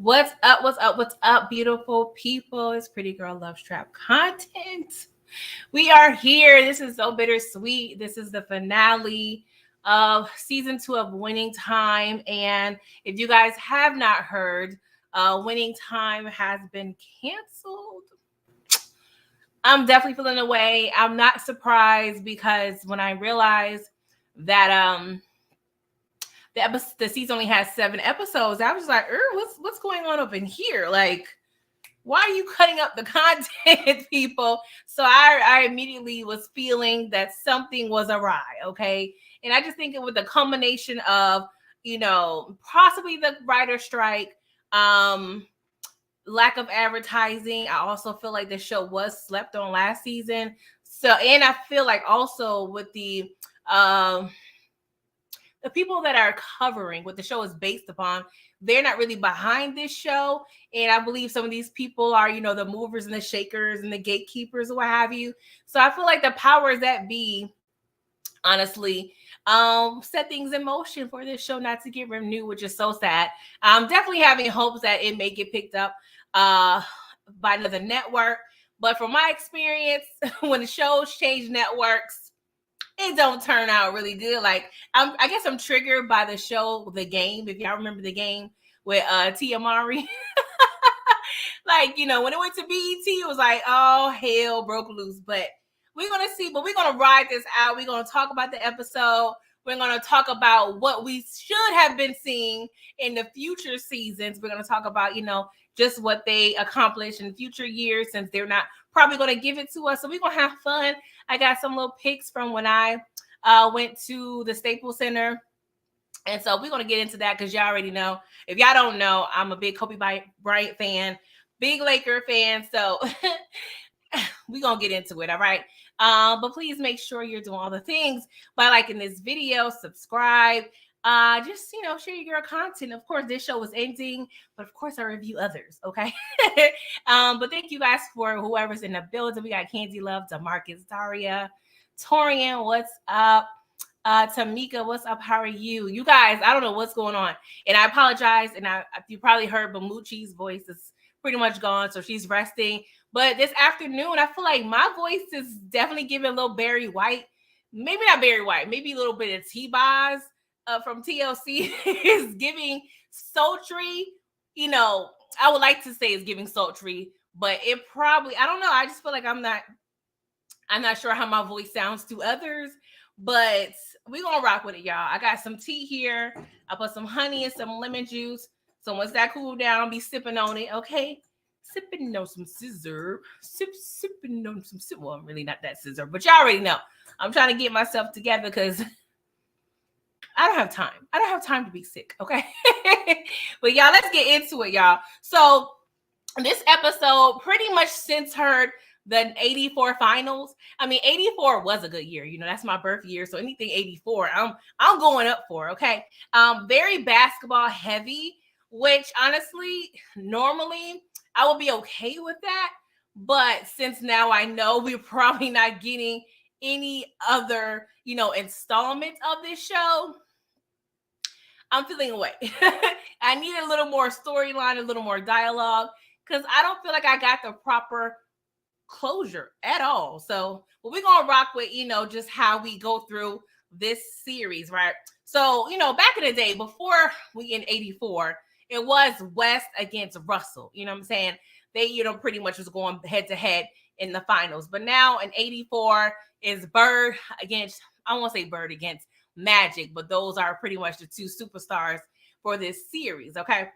What's up? What's up? What's up, beautiful people? It's Pretty Girl Love Trap content. We are here. This is so bittersweet. This is the finale of season 2 of Winning Time. And if you guys have not heard, Winning Time has been canceled. I'm definitely feeling away. I'm not surprised because when I realized that the season only has 7 episodes, I was like, what's going on up in here? Like, why are you cutting up the content, people? So I immediately was feeling that something was awry, okay? And I just think it was a combination of, possibly the writer strike, lack of advertising. I also feel like the show was slept on last season. So, and I feel like also with the people that are covering what the show is based upon, they're not really behind this show. And I believe some of these people are, the movers and the shakers and the gatekeepers or what have you. So I feel like the powers that be, honestly, set things in motion for this show not to get renewed, which is so sad. I'm definitely having hopes that it may get picked up by another network. But from my experience, when the shows change networks, it don't turn out really good. Like I guess I'm triggered by the show, The Game. If y'all remember The Game with Tia Mowry. Like, when it went to BET, it was like, oh, hell broke loose. But we're going to see, but we're going to ride this out. We're going to talk about the episode. We're going to talk about what we should have been seeing in the future seasons. We're going to talk about, just what they accomplished in future years since they're not probably going to give it to us. So we're going to have fun. I got some little pics from when I went to the Staples Center. And so we're going to get into that because y'all already know. If y'all don't know, I'm a big Kobe Bryant fan, big Laker fan. So we're going to get into it, all right? But please make sure you're doing all the things by liking this video, subscribe, just, share your girl content. Of course, this show is ending, but of course I review others, okay? But thank you guys for whoever's in the building. We got Candy Love, DeMarcus, Daria, Torian, what's up? Tamika, what's up? How are you? You guys, I don't know what's going on. And I apologize. And you probably heard Bamuchi's voice is pretty much gone. So she's resting. But this afternoon, I feel like my voice is definitely giving a little Barry White. Maybe not Barry White. Maybe a little bit of T-Boz from TLC is giving sultry. I would like to say it's giving sultry. But it probably, I don't know. I just feel like I'm not sure how my voice sounds to others. But we're going to rock with it, y'all. I got some tea here. I put some honey and some lemon juice. So once that cool down, be sipping on it, okay? Sipping on some scissor. Sipping on some scissor. Well, I'm really not that scissor, but y'all already know. I'm trying to get myself together because I don't have time. I don't have time to be sick, okay? But y'all, let's get into it, y'all. So this episode pretty much centered the 84 finals. I mean, 84 was a good year. That's my birth year. So anything 84, I'm going up for, okay? Very basketball heavy, which honestly, normally I would be okay with that. But since now I know we're probably not getting any other, installment of this show, I'm feeling away. I need a little more storyline, a little more dialogue, because I don't feel like I got the proper closure at all. So we're gonna rock with just how we go through this series, right? So back in the day before we in 84, it was West against Russell. You know what I'm saying? They pretty much was going head to head in the finals. But now in 84 is Bird against, I won't say Bird against Magic, but those are pretty much the two superstars for this series. Okay,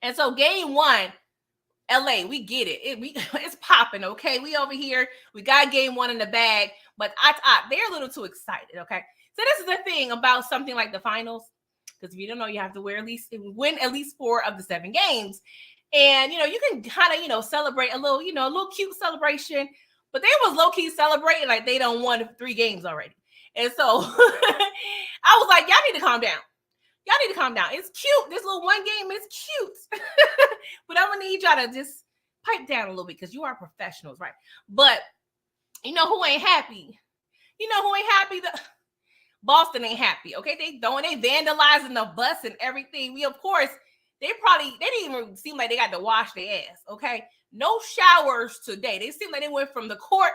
and so game 1, LA, we get it. It's popping, okay? We over here. We got game 1 in the bag, but they're a little too excited, okay? So this is the thing about something like the finals, because if you don't know, you have to win at least 4 of the 7 games. And, you can kind of, celebrate a little, a little cute celebration, but they was low-key celebrating like they done won 3 games already. And so I was like, y'all need to calm down. Y'all need to calm down. It's cute. This little one game is cute. But I'm going to need y'all to just pipe down a little bit because you are professionals, right? But who ain't happy? Who ain't happy? Boston ain't happy, okay? They vandalizing the bus and everything. We, of course, they didn't even seem like they got to wash their ass. Okay, no showers today. They seem like they went from the court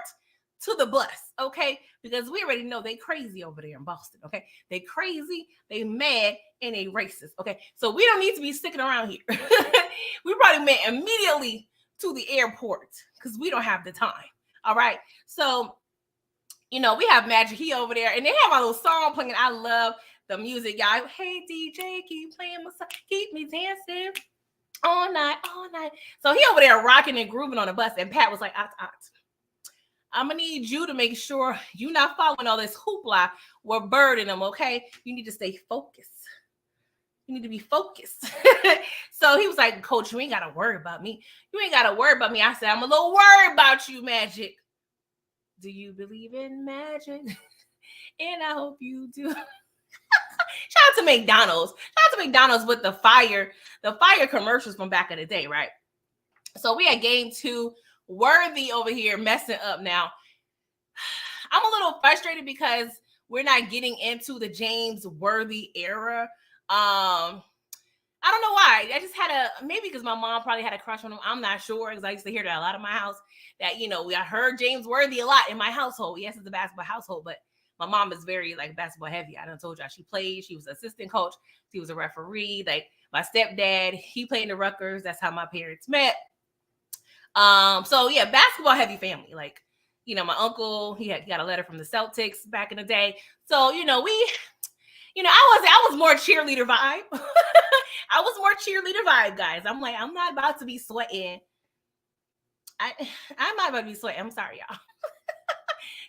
to the bus. Okay, because we already know they crazy over there in Boston. Okay, they crazy, they mad, and they racist. Okay, so we don't need to be sticking around here. We probably went immediately to the airport because we don't have the time. All right, so we have Magic. He over there, and they have a little song playing. I love the music, y'all. Hey DJ, keep playing my song, keep me dancing all night, all night. So he over there rocking and grooving on the bus, and Pat was like, I'm gonna need you to make sure you're not following all this hoopla. We're burdening them, okay? You need to stay focused. You need to be focused. So he was like, Coach, you ain't gotta worry about me. You ain't gotta worry about me. I said, I'm a little worried about you, Magic. Do you believe in magic? And I hope you do. Shout out to McDonald's. Shout out to McDonald's with the fire commercials from back in the day, right? So we had game 2. Worthy over here messing up now. I'm a little frustrated because we're not getting into the James Worthy era. I don't know why. I just had maybe because my mom probably had a crush on him. I'm not sure, because I used to hear that a lot in my house, that, I heard James Worthy a lot in my household. Yes, it's a basketball household, but my mom is very basketball heavy. I done told y'all she played. She was an assistant coach. She was a referee. Like my stepdad, he played in the Rutgers. That's how my parents met. So yeah, basketball heavy family. My uncle, he got a letter from the Celtics back in the day. So, I was more cheerleader vibe. I was more cheerleader vibe, guys. I'm like, I'm not about to be sweating. I'm not about to be sweating. I'm sorry, y'all.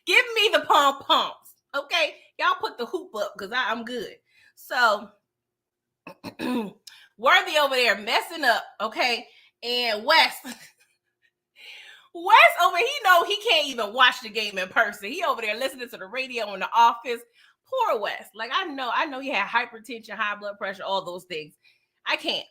Give me the pom-poms. Okay. Y'all put the hoop up because I'm good. So Worthy over there messing up. Okay. And West over, he can't even watch the game in person. He over there listening to the radio in the office. Poor West. I know he had hypertension, high blood pressure, all those things. I can't.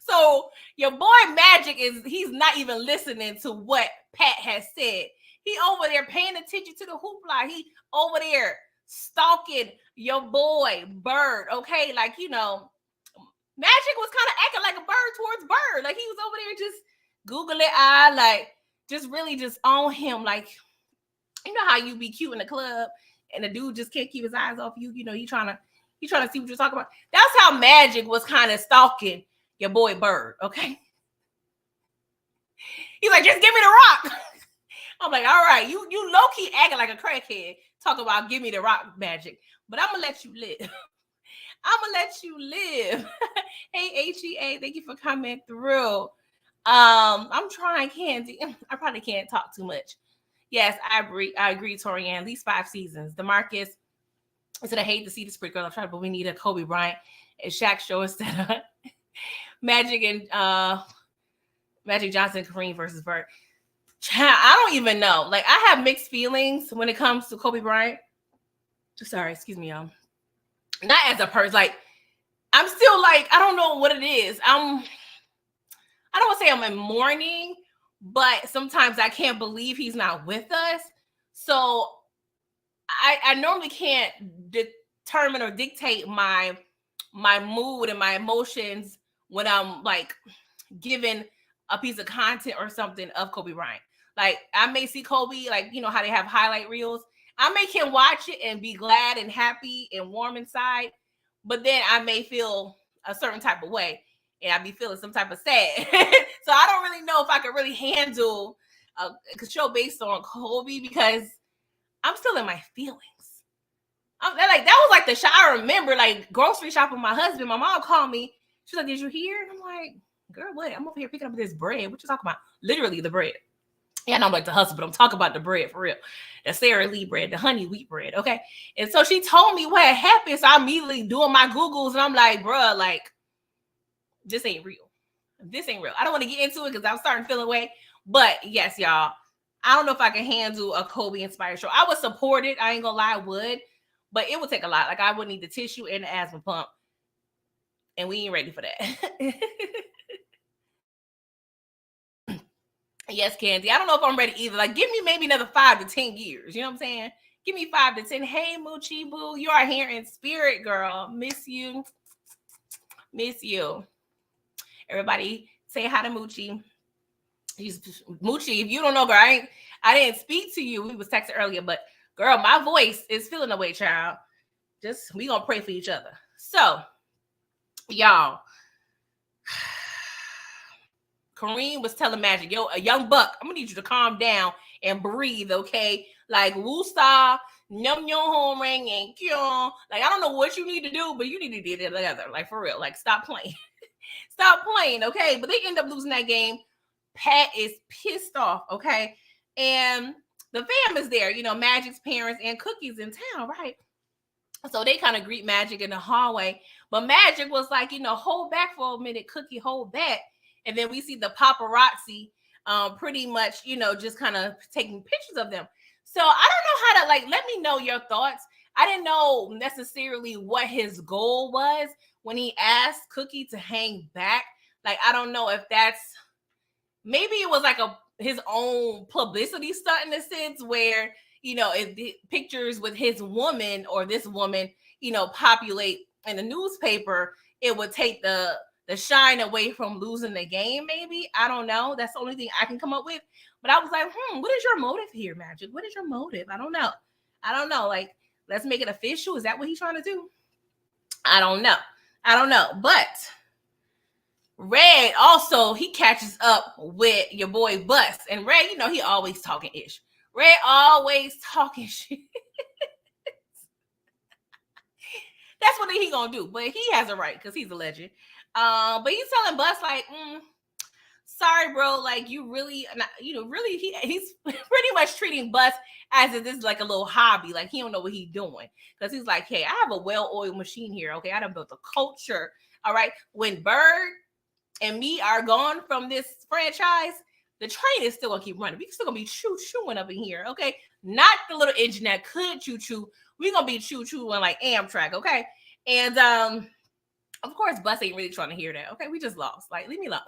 So your boy Magic he's not even listening to what Pat has said. He over there paying attention to the hoopla. He over there stalking your boy Bird. Okay. Magic was kind of acting like a bird towards Bird. He was over there just googly eye, just really just on him. You know how you be cute in the club and the dude just can't keep his eyes off you. You trying to see what you're talking about. That's how Magic was kind of stalking your boy Bird. Okay. He's like, just give me the rock. I'm like, all right, you low-key acting like a crackhead. Talk about give me the rock, Magic. But I'm gonna let you live. Hey, HEA, thank you for coming through. I'm trying, Candy. I probably can't talk too much. Yes, I agree, Torian. At least 5 seasons. DeMarcus, I said I hate to see this pretty girl. I'm trying, but we need a Kobe Bryant and Shaq show instead of Magic and Magic Johnson, Kareem versus Bird. I don't even know. I have mixed feelings when it comes to Kobe Bryant. Sorry, excuse me, y'all. Not as a person. I'm still I don't know what it is. I don't want to say I'm in mourning, but sometimes I can't believe he's not with us. So I normally can't determine or dictate my mood and my emotions when I'm given a piece of content or something of Kobe Bryant. I may see Kobe, how they have highlight reels. I may can watch it and be glad and happy and warm inside, but then I may feel a certain type of way and I be feeling some type of sad. So I don't really know if I could really handle a show based on Kobe because I'm still in my feelings. That was the shot. I remember grocery shopping with my husband. My mom called me. She's like, did you hear? And I'm like, girl, what? I'm over here picking up this bread. What you talking about? Literally the bread. Yeah, I know I'm the hustle, but I'm talking about the bread for real. The Sara Lee bread, the honey wheat bread, okay? And so she told me what had happened, so I'm immediately doing my Googles, and I'm like, bruh, this ain't real. This ain't real. I don't want to get into it because I'm starting to feel away. But yes, y'all, I don't know if I can handle a Kobe-inspired show. I would support it. I ain't gonna lie, I would. But it would take a lot. I would need the tissue and the asthma pump. And we ain't ready for that. Yes, Candy. I don't know if I'm ready either. Give me maybe another 5 to 10 years. You know what I'm saying? Give me 5 to 10. Hey, Moochie Boo. You are here in spirit, girl. Miss you. Miss you. Everybody say hi to Moochie. Moochie, if you don't know, girl, I didn't speak to you. We was texting earlier, but girl, my voice is feeling away, child. Just we gonna pray for each other. So, y'all, Kareem was telling Magic, yo, a young buck, I'm gonna need you to calm down and breathe, okay? Like Woosta, Num Your Home Ring, and Kyon. Like, I don't know what you need to do, but you need to get it together. Like, for real. Like, stop playing. Stop playing, okay? But they end up losing that game. Pat is pissed off, okay? And the fam is there, Magic's parents and Cookie's in town, right? So they kind of greet Magic in the hallway. But Magic was like, hold back for a minute, Cookie, hold back. And then we see the paparazzi pretty much, just kind of taking pictures of them. So I don't know how to, let me know your thoughts. I didn't know necessarily what his goal was when he asked Cookie to hang back. Like, I don't know if that's, maybe it was like his own publicity stunt in a sense where, if the pictures with his woman or this woman, populate in the newspaper, it would take the shine away from losing the game, maybe. I don't know. That's the only thing I can come up with. But I was like, what is your motive here, Magic? What is your motive? I don't know. Like, let's make it official. Is that what he's trying to do? I don't know. But Red also, he catches up with your boy Bus. And Red, he always talking ish. Red always talking shit. That's what he gonna do. But he has a right because he's a legend. But he's telling Bus like, sorry, bro. Like, you really, really, he's pretty much treating Bus as if this is like a little hobby. Like, he don't know what he's doing. Because he's like, hey, I have a well-oiled machine here. Okay, I done built a culture. All right. When Bird and me are gone from this franchise, the train is still gonna keep running. We still gonna be choo-chooing up in here, okay? Not the little engine that could choo-choo. We're gonna be choo-chooing like Amtrak, okay? And of course, Bus ain't really trying to hear that. Okay, we just lost. Like, leave me alone.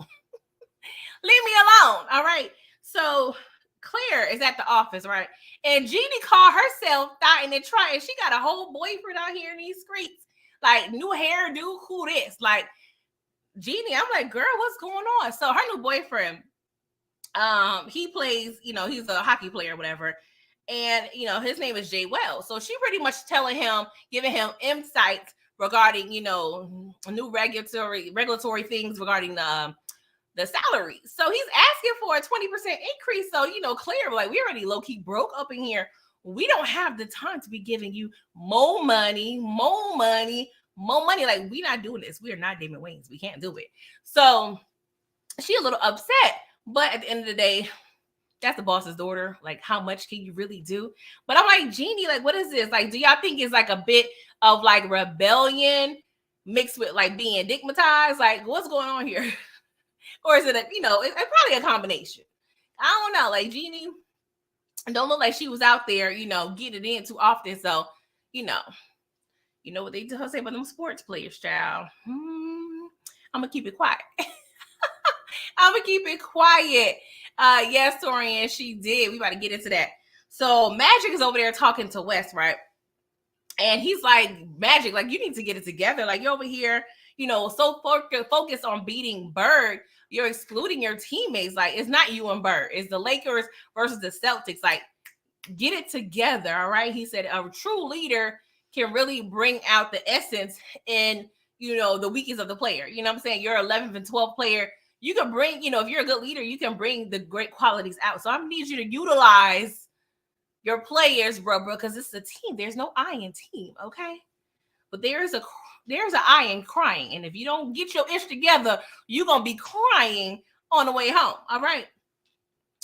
Leave me alone. All right. So Claire is at the office, right? And Jeannie called herself thotting and trying. She got a whole boyfriend out here in these streets. Like, new hairdo, who this? Like, Jeannie, I'm like, girl, what's going on? So her new boyfriend, he plays, he's a hockey player or whatever. And, his name is Jay Wells. So she pretty much telling him, giving him insights regarding, new regulatory things regarding the salary. So he's asking for a 20% increase. So, Claire, like, we already low-key broke up in here. We don't have the time to be giving you more money. Like, we not doing this. We are not Damon Wayans. We can't do it. So she a little upset. But at the end of the day, that's the boss's daughter. Like, how much can you really do? But I'm like, Jeannie, like, what is this? Like, do y'all think it's like a bit of like rebellion mixed with like being digmatized? Like, what's going on here? Or is it it's probably a combination. I don't know. Like, Jeannie don't look like she was out there, getting it in too often. So, you know what they say about them sports players, child. I'm gonna keep it quiet. Yes, Torian, she did. We about to get into that. So Magic is over there talking to Wes, right? And he's like, Magic, like, you need to get it together. Like, you're over here, so focused on beating Bird, you're excluding your teammates. Like, it's not you and Bird. It's the Lakers versus the Celtics. Like, get it together, all right? He said a true leader can really bring out the essence in, the weakness of the player. You know what I'm saying? You're 11th and 12th player. You can bring, if you're a good leader, you can bring the great qualities out. So I need you to utilize your players, bro, because it's a team. There's no I in team, okay? But there's an I in crying. And if you don't get your ish together, you're going to be crying on the way home, all right?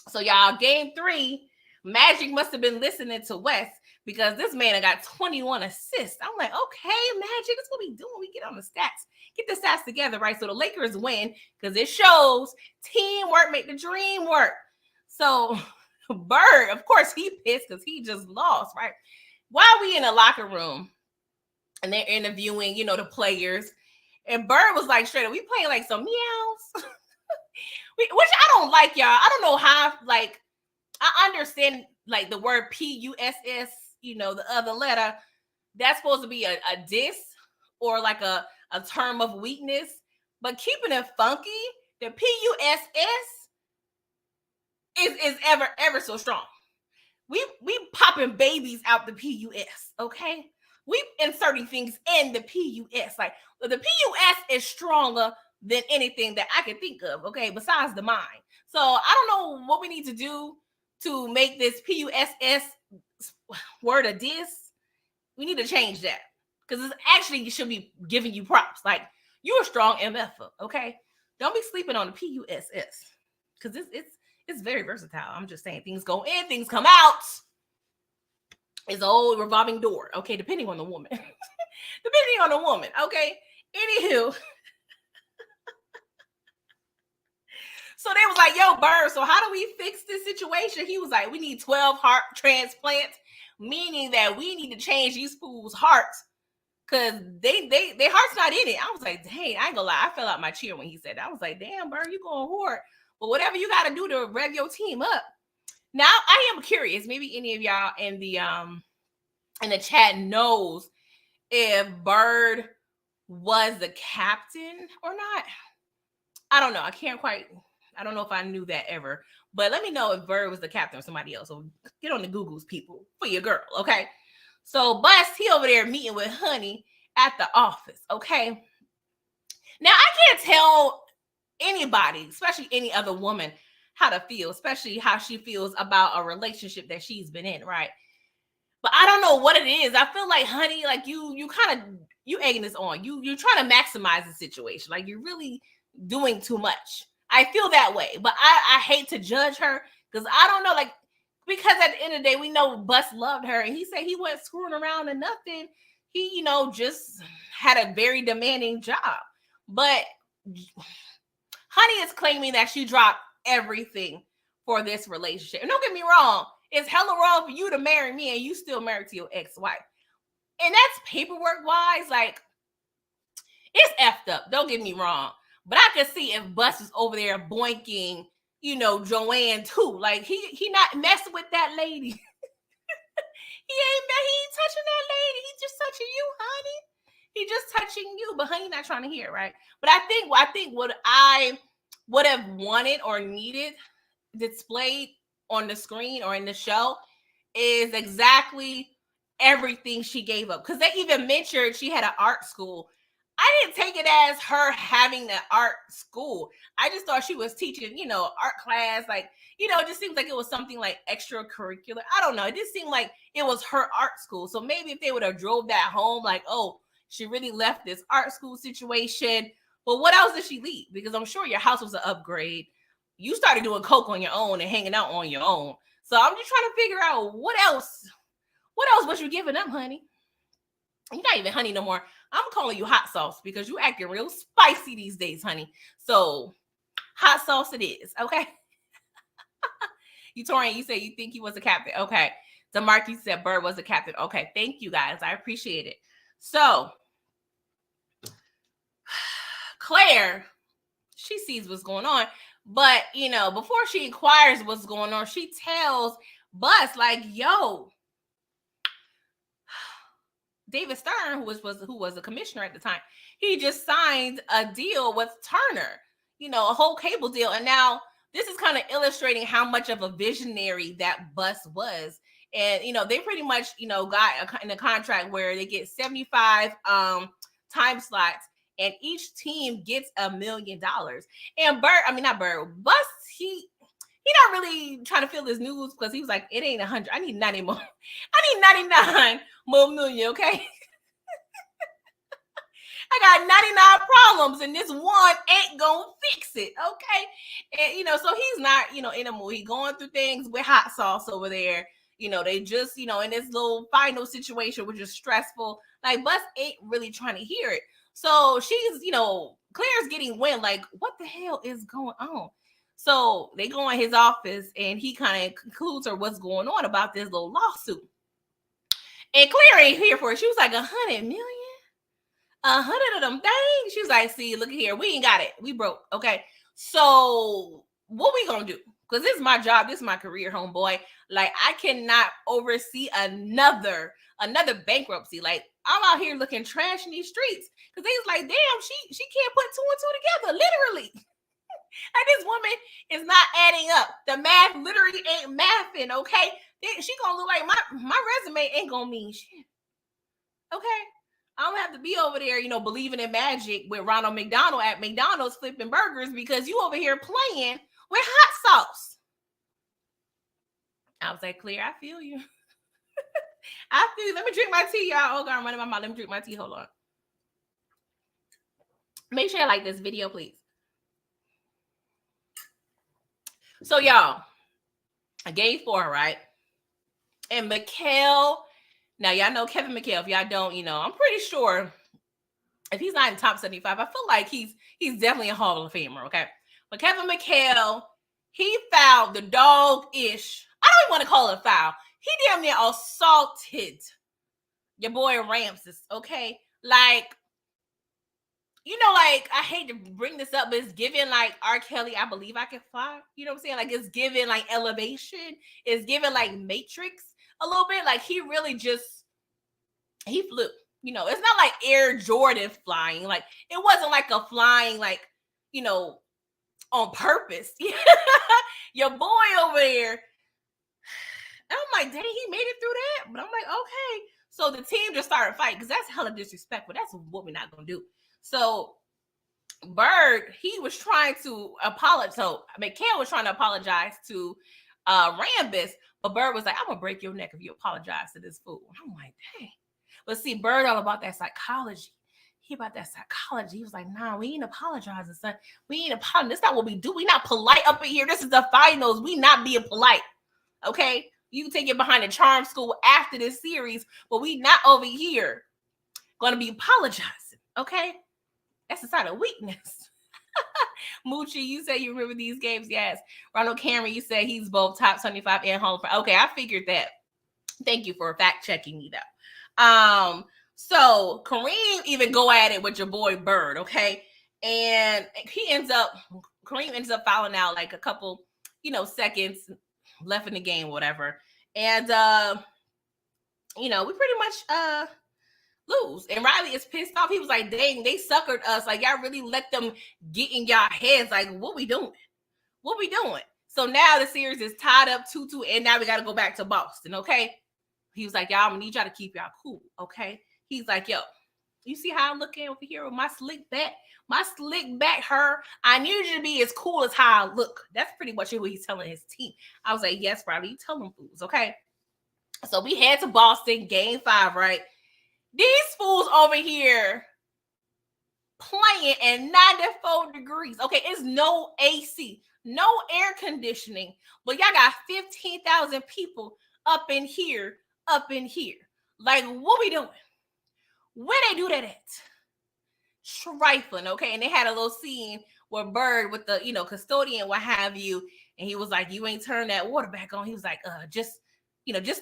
So, y'all, game 3, Magic must have been listening to Wes because this man got 21 assists. I'm like, okay, Magic, that's what we doing. We get on the stats. Get the stats together, right? So the Lakers win because it shows teamwork make the dream work. So Bird, of course, he pissed because he just lost, right? While we in the locker room and they're interviewing, the players, and Bird was like, straight up, we playing like some meows, which I don't like, y'all. I don't know how, like, I understand, like, the word PUSS, the other letter, that's supposed to be a diss or like a a term of weakness, but keeping it funky, the PUSS is ever so strong. We popping babies out the PUS, okay? We inserting things in the PUS. Like the PUS is stronger than anything that I can think of, okay, besides the mind. So I don't know what we need to do to make this PUSS word a diss. We need to change that because it's actually should be giving you props. Like you're a strong MFer, okay? Don't be sleeping on the PUSS because it's very versatile. I'm just saying things go in, things come out. It's an old revolving door, okay, depending on the woman. Depending on the woman, okay? Anywho. So they was like, yo, Bird, so how do we fix this situation? He was like, we need 12 heart transplants, meaning that we need to change these fools' hearts because their heart's not in it. I was like, dang, I ain't gonna lie. I fell out my chair when he said that. I was like, damn, Bird, you going hard. But whatever you got to do to rev your team up. Now, I am curious. Maybe any of y'all in the chat knows if Bird was the captain or not. I don't know. I don't know if I knew that ever. But let me know if Bird was the captain or somebody else. So get on the Googles, people, for your girl, okay? So Bust, he over there meeting with Honey at the office, okay? Now, I can't tell anybody, especially any other woman, how to feel, especially how she feels about a relationship that she's been in, right? But I don't know what it is. I feel like, Honey, like you egging this on. You're trying to maximize the situation. Like you're really doing too much. I feel that way, but I hate to judge her because I don't know, like, because at the end of the day, we know Bust loved her and he said he wasn't screwing around or nothing. He, just had a very demanding job. But Honey is claiming that she dropped everything for this relationship. And don't get me wrong, it's hella wrong for you to marry me and you still married to your ex-wife. And that's paperwork wise, like, it's effed up. Don't get me wrong. But I could see if Bust was over there boinking, Joanne too. Like he not messing with that lady. he ain't touching that lady. He's just touching you, honey. He just touching you, but honey not trying to hear, right? But I think what I would have wanted or needed displayed on the screen or in the show is exactly everything she gave up. Because they even mentioned she had an art school. I didn't take it as her having an art school. I just thought she was teaching, art class. Like, it just seems like it was something like extracurricular. I don't know. It just seemed like it was her art school. So maybe if they would have drove that home, like, oh, she really left this art school situation. But what else did she leave? Because I'm sure your house was an upgrade. You started doing coke on your own and hanging out on your own. So I'm just trying to figure out what else was you giving up, honey? You're not even honey no more. I'm calling you hot sauce because you acting real spicy these days, honey. So hot sauce it is, okay? Torian, you said you think he was a captain. Okay. DeMarcus said Bird was a captain. Okay. Thank you guys. I appreciate it. So Claire, she sees what's going on. But, before she inquires what's going on, she tells Bust, like, yo, David Stern, who was the commissioner at the time, he just signed a deal with Turner, a whole cable deal. And now this is kind of illustrating how much of a visionary that Bust was. And, they pretty much, got in a contract where they get 75 time slots and each team gets $1 million. And Bust, he not really trying to feel this news because he was like, it ain't 100. I need 90 more. I need 99 more million, okay? I got 99 problems and this one ain't gonna fix it, okay? And, so he's not, in a mood. He going through things with hot sauce over there. They just, in this little final situation, which is stressful. Like, Bust ain't really trying to hear it. So she's, Claire's getting wind, like, what the hell is going on? So they go in his office and he kind of concludes her what's going on about this little lawsuit. And Claire ain't here for it. She was like, 100 million? 100 of them things? She was like, see, look here. We ain't got it. We broke. Okay. So what we gonna do? Because this is my job. This is my career, homeboy. Like, I cannot oversee another bankruptcy. Like, I'm out here looking trash in these streets because they was like, damn, she can't put two and two together, literally. Like this woman is not adding up. The math literally ain't mathing, okay? She gonna look like my resume ain't gonna mean shit. Okay? I don't have to be over there, believing in magic with Ronald McDonald at McDonald's flipping burgers because you over here playing with hot sauce. I was like, Clear, I feel you. I feel you. Let me drink my tea, y'all. Oh, God, I'm running my mouth. Let me drink my tea. Hold on. Make sure you like this video, please. So, y'all, game 4, right? And Mikhail, now y'all know Kevin McHale. If y'all don't, I'm pretty sure if he's not in top 75, I feel like he's definitely a Hall of Famer, okay? But Kevin McHale, he fouled the dog-ish. I don't even want to call it a foul. He damn near assaulted your boy Ramses, okay? Like, like, I hate to bring this up, but it's giving, like, R. Kelly, I Believe I Can Fly. You know what I'm saying? Like, it's giving, like, Elevation. It's giving, like, Matrix a little bit. Like, he really just, he flew. It's not like Air Jordan flying. Like, it wasn't like a flying, like, on purpose. Your boy over there. And I'm like, dang, he made it through that. But I'm like, okay. So the team just started fighting because that's hella disrespectful. That's what we're not going to do. So Bird, he was trying to apologize. So McHale was trying to apologize to Rambis, but Bird was like, I'm going to break your neck if you apologize to this fool. I'm like, dang. But see, Bird all about that psychology. He about that psychology. He was like, nah, we ain't apologizing, son. We ain't apologizing. That's not what we do. We not polite up in here. This is the finals. We not being polite. Okay? You can take it behind the charm school after this series, but we not over here going to be apologizing. Okay? That's a sign of weakness. Moochie, you say you remember these games? Yes. Ronald Cameron, you say he's both top 25 and Hall of Fame. Okay, I figured that. Thank you for fact checking me though. So Kareem even go at it with your boy Bird, okay? And Kareem ends up fouling out like a couple, seconds left in the game, whatever. And we pretty much lose. And Riley is pissed off. He was like, dang, they suckered us. Like, y'all really let them get in y'all heads. Like, what we doing? What we doing? So now the series is tied up 2-2, and now we got to go back to Boston, okay? He was like, y'all, I'm going to need y'all to keep y'all cool, okay? He's like, yo, you see how I'm looking over here with my slick back? My slick back, I need you to be as cool as how I look. That's pretty much what he's telling his team. I was like, yes, Riley, you tell them fools, okay? So we head to Boston, game 5, right? These fools over here playing at 94 degrees. Okay, it's no AC, no air conditioning, but y'all got 15,000 people up in here. Like, what we doing? Where they do that at? Trifling, okay? And they had a little scene where Bird with the, custodian, what have you, and he was like, you ain't turn that water back on. He was like, just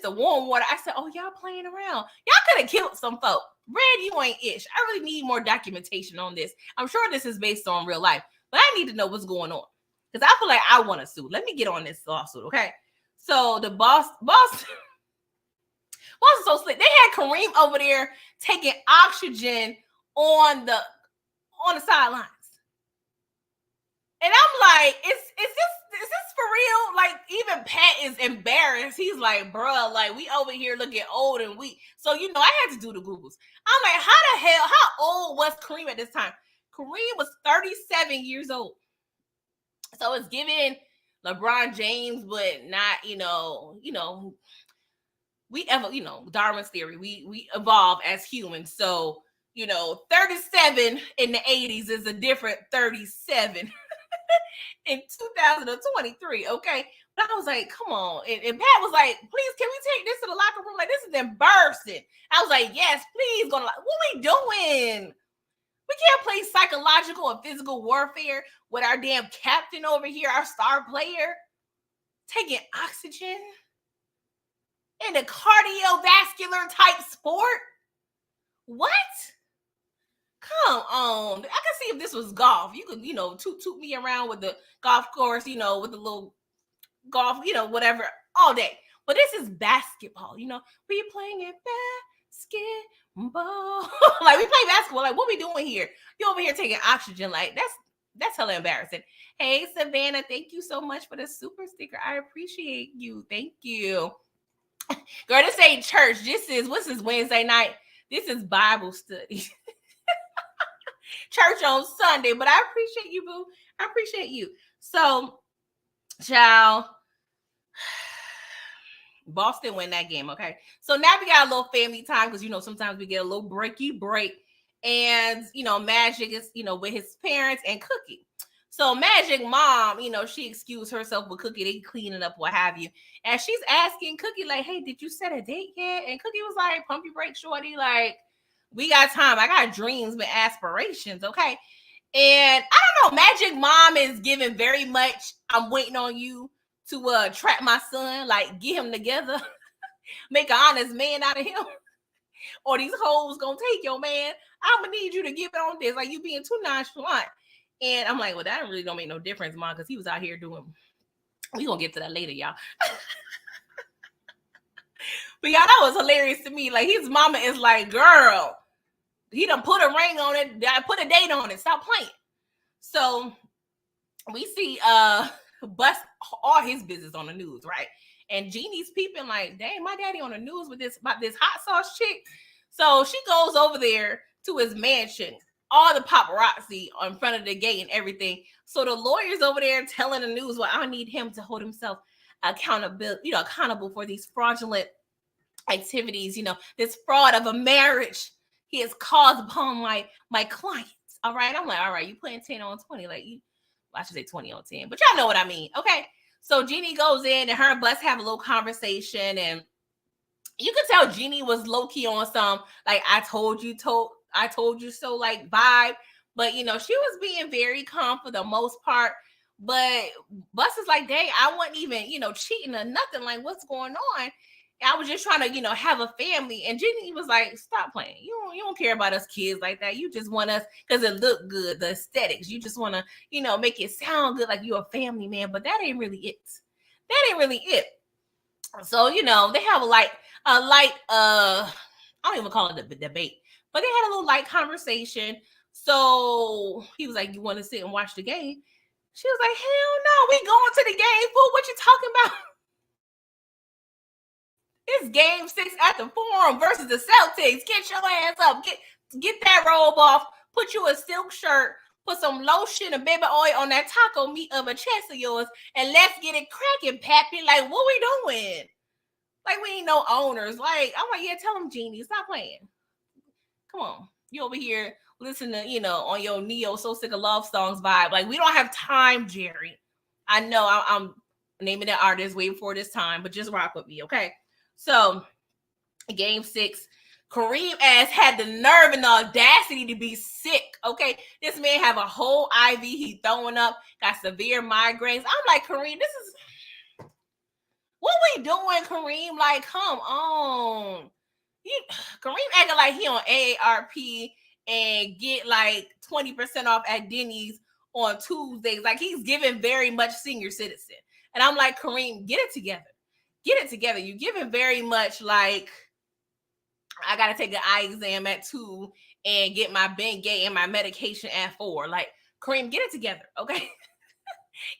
the warm water. I said, oh, y'all playing around. Y'all could have killed some folk. Red, you ain't ish. I really need more documentation on this. I'm sure this is based on real life, but I need to know what's going on because I feel like I want to sue. Let me get on this lawsuit, okay? So the Boston so slick. They had Kareem over there taking oxygen on the sidelines. And I'm like, is this for real? Like, even Pat is embarrassed. He's like, bruh, like, we over here looking old and weak. So, I had to do the Googles. I'm like, how old was Kareem at this time? Kareem was 37 years old. So it's giving LeBron James, but not, we ever, Darwin's theory, we evolve as humans. So, 37 in the 80s is a different 37 in 2023, okay? But I was like, come on. And Pat was like, please, can we take this to the locker room? Like, this is embarrassing. I was like, yes, please. What we doing? We can't play psychological and physical warfare with our damn captain over here, our star player, taking oxygen in a cardiovascular type sport. What? Come on. I can see if this was golf. You could, toot me around with the golf course, with the little golf, whatever, all day. But this is basketball, we playing in like we play basketball. Like, what we doing here? You over here taking oxygen. Like, that's hella embarrassing. Hey, Savannah, thank you so much for the super sticker. I appreciate you. Thank you. Girl, this ain't church. What's this Wednesday night? This is Bible study. Church on Sunday, but I appreciate you, boo. I appreciate you. So, child, Boston win that game, okay? So now we got a little family time because, sometimes we get a little breaky break. And, Magic is, with his parents and Cookie. So Magic mom, she excused herself with Cookie. They cleaning up, what have you. And she's asking Cookie, like, hey, did you set a date yet? And Cookie was like, pump your brakes, shorty. Like, we got time. I got dreams and aspirations, okay? And I don't know, Magic mom is giving very much, I'm waiting on you to trap my son, like get him together, make an honest man out of him, or these hoes gonna take your man. I'm gonna need you to give it on this, like you being too nonchalant. And I'm like, well, that really don't make no difference, mom, because he was out here doing. We gonna get to that later, y'all. But y'all, that was hilarious to me. Like his mama is like, girl, he done put a ring on it, put a date on it. Stop playing. So we see Bust all his business on the news, right? And Jeannie's peeping like, dang, my daddy on the news with this about this hot sauce chick. So she goes over there to his mansion, all the paparazzi in front of the gate and everything. So the lawyer's over there telling the news, well, I need him to hold himself accountable for these fraudulent activities, this fraud of a marriage he has caused upon my clients. All right. I'm like, all right, you playing 10 on 20. Like I should say 20 on 10, but y'all know what I mean. Okay. So Jeannie goes in and her and Bus have a little conversation, and you could tell Jeannie was low-key on some, like, I told you so, like, vibe. But, she was being very calm for the most part. But Bus is like, dang, I wasn't even, cheating or nothing. Like, what's going on? I was just trying to, have a family. And Jeannie was like, stop playing. You don't care about us kids like that. You just want us because it looked good, the aesthetics. You just want to, make it sound good like you're a family man. But that ain't really it. So, they have a light, I don't even call it a debate, but they had a little light conversation. So he was like, you want to sit and watch the game? She was like, hell no, we going to the game, fool. What you talking about? It's game 6 at the Forum versus the Celtics. Get your ass up. Get that robe off. Put you a silk shirt. Put some lotion and baby oil on that taco meat of a chest of yours. And let's get it cracking, Pappy. Like, what we doing? Like, we ain't no owners. Like, I'm like, yeah, tell them, Jeannie, stop playing. Come on. You over here listening to, on your Neo So Sick of Love Songs vibe. Like, we don't have time, Jerry. I know I'm naming that artist waiting for this time, but just rock with me, okay? So, game 6, Kareem ass had the nerve and the audacity to be sick, okay? This man have a whole IV. He throwing up, got severe migraines. I'm like, Kareem, this is... What we doing, Kareem? Like, come on. Kareem acting like he on AARP and get like 20% off at Denny's on Tuesdays. Like, he's giving very much senior citizen. And I'm like, Kareem, get it together. Get it together. You're giving very much like, I got to take an eye exam at 2 and get my Bengay and my medication at 4. Like, Kareem, get it together, okay?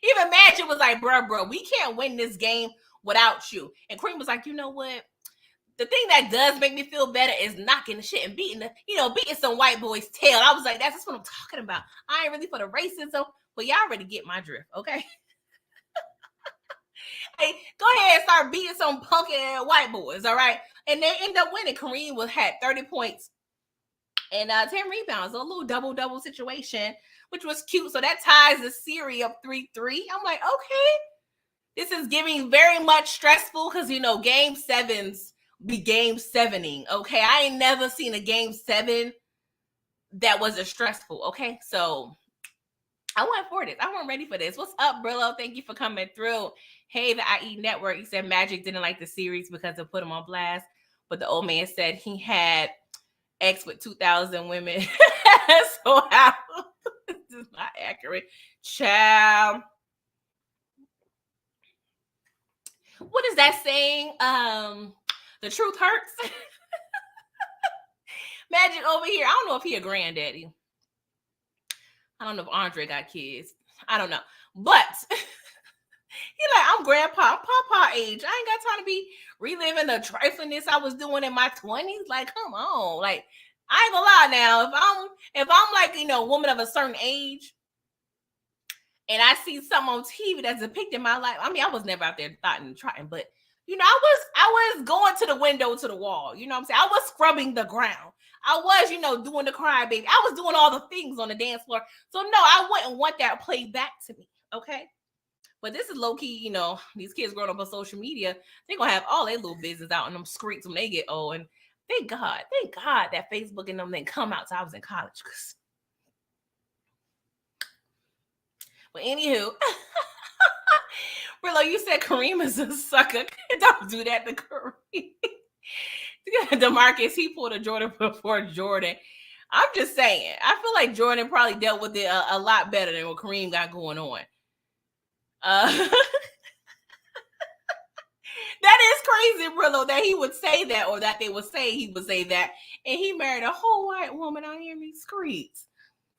Even Magic was like, bro, we can't win this game without you. And Kareem was like, you know what? The thing that does make me feel better is knocking the shit and beating some white boy's tail. I was like, that's what I'm talking about. I ain't really for the racism, but y'all already get my drift, okay? Hey, go ahead and start beating some punk ass white boys, all right? And they end up winning. Kareem had 30 points and 10 rebounds, a little double situation, which was cute. So that ties the series up 3-3. I'm like, okay, this is giving very much stressful because, game 7s be game 7ing, okay? I ain't never seen a game 7 that wasn't stressful, okay? So I went for this. I wasn't ready for this. What's up, Brillo? Thank you for coming through. Hey, the IE Network, he said Magic didn't like the series because it put him on blast, but the old man said he had X with 2,000 women. So how? This is not accurate. Child. What is that saying? The truth hurts. Magic over here. I don't know if he a granddaddy. I don't know if Andre got kids. I don't know. But he like, I'm grandpa, I'm papa age. I ain't got time to be reliving the triflingness I was doing in my 20s. Like, come on. Like, I ain't gonna lie now. If I'm like, a woman of a certain age and I see something on TV that's depicting my life. I mean, I was never out there thought and trying, but I was going to the window to the wall. You know what I'm saying? I was scrubbing the ground. I was, doing the cry baby. I was doing all the things on the dance floor. So no, I wouldn't want that played back to me. Okay. But this is low key, these kids growing up on social media, they're gonna have all their little business out in them streets when they get old. And thank God that Facebook and them didn't come out till I was in college. But anywho, Brillo, you said Kareem is a sucker. Don't do that to Kareem. DeMarcus, he pulled a Jordan before Jordan. I'm just saying, I feel like Jordan probably dealt with it a lot better than what Kareem got going on. That is crazy, Brillo, that he would say that, or that they would say he would say that, and he married a whole white woman out here in these streets.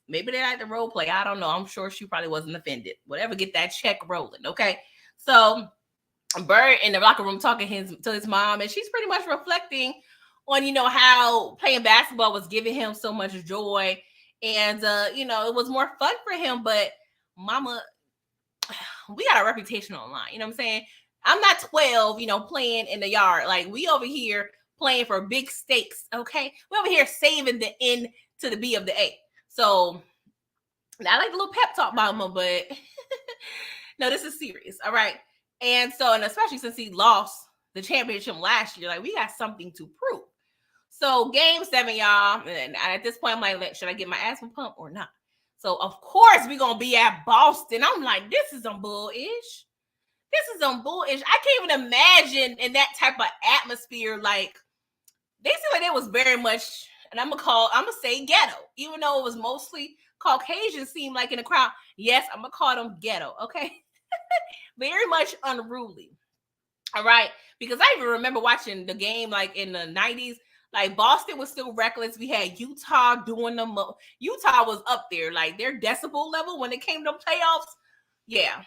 Maybe they like the role play. I don't know. I'm sure she probably wasn't offended. Whatever, get that check rolling, okay? So Bird in the locker room talking to his mom, and she's pretty much reflecting on, how playing basketball was giving him so much joy, and it was more fun for him. But mama, we got a reputation online. You know what I'm saying? I'm not 12, playing in the yard. Like, we over here playing for big stakes, okay? We over here saving the N to the B of the A. So I like the little pep talk, mama, but no, this is serious, all right? And especially since he lost the championship last year, like, we got something to prove. So game 7, y'all, and at this point, I'm like, should I get my ass pumped or not? So, of course, we're going to be at Boston. I'm like, this is some bullish. This is some bullish. I can't even imagine in that type of atmosphere. Like, they seem like it was very much, and I'm going to say ghetto, even though it was mostly Caucasian, seemed like in the crowd. Yes, I'm going to call them ghetto, okay? Very much unruly. All right? Because I even remember watching the game like in the 90s. Like, Boston was still reckless. We had Utah doing them. Utah was up there, like their decibel level when it came to playoffs. Yeah,